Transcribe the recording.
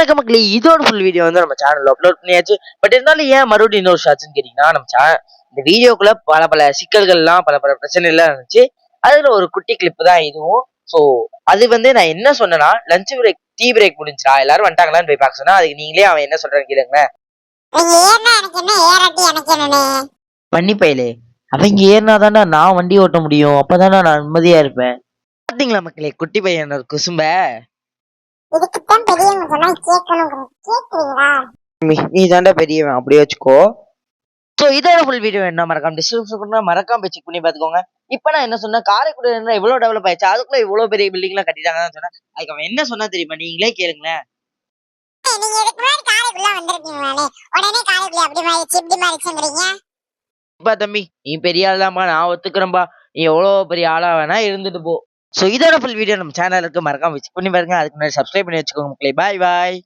வணக்கம் மக்களே, இதோட ஃபுல் வீடியோ வந்து நம்ம சேனல்ல அப்லோட் பண்ணியாச்சு. பட் இருந்தாலும் ஏன் மறுபடியும் இன்னொரு ஷார்ட்ஸ்னு கேட்டீங்கன்னா, நம்ம இந்த வீடியோக்குள்ள பல பல சிக்கல்கள்லாம் பல பல பிரச்சனைலாம் இருந்துச்சு. அதுல ஒரு குட்டி கிளிப் தான் இதுவும். ஸோ அது வந்து நான் என்ன சொன்னேன்னா, லஞ்ச் பிரேக், டீ பிரேக் முடிஞ்சுடா, எல்லாரும் வந்துட்டாங்களான்னு போய் பார்க்க சொன்னா, அதுக்கு நீங்களே அவன் என்ன சொல்றான்னு கேளுங்களேன். பண்ணி பயலே, அவங்க ஏறினாதான்டா நான் வண்டி ஓட்ட முடியும். அப்பதான்டா நான் நிம்மதியா இருப்பேன். பாத்தீங்களா மக்களே, குட்டி பையன் ஒரு குசும்ப. நீ தாண்டா பெரியவன், அப்படியே வச்சுக்கோ. ஸோ இதோட ஃபுல் வீடியோ என்ன மறக்காம டிஸ்கிரிப்ஷன் மறக்காம போய் செக் பண்ணி பார்த்துக்கோங்க. இப்போ நான் என்ன சொன்னேன், காரைக்குடி என்ன இவ்வளோ டெவலப் ஆயிடுச்சு, அதுக்குள்ள இவ்வளோ பெரிய பில்டிங்லாம் கட்டிட்டாங்கன்னு சொன்னேன். அதுக்கு அவன் என்ன சொன்னா தெரியுமா, நீங்களே கேளுங்களேன். தம்பி, நீ பெரிய ஆள் தான்ப்பா, நான் ஒத்துக்கிறேன்பா. நீ எவ்வளோ பெரிய ஆளா வேணா இருந்துட்டு போ. ஸோ இதோட ஃபுல் வீடியோ நம்ம சேனலுக்கு மறக்காம செக் பண்ணி பாருங்க. அதுக்கு முன்னாடி சப்ஸ்கிரைப் பண்ணி வச்சுக்கோங்க மக்களே. பாய் பாய்.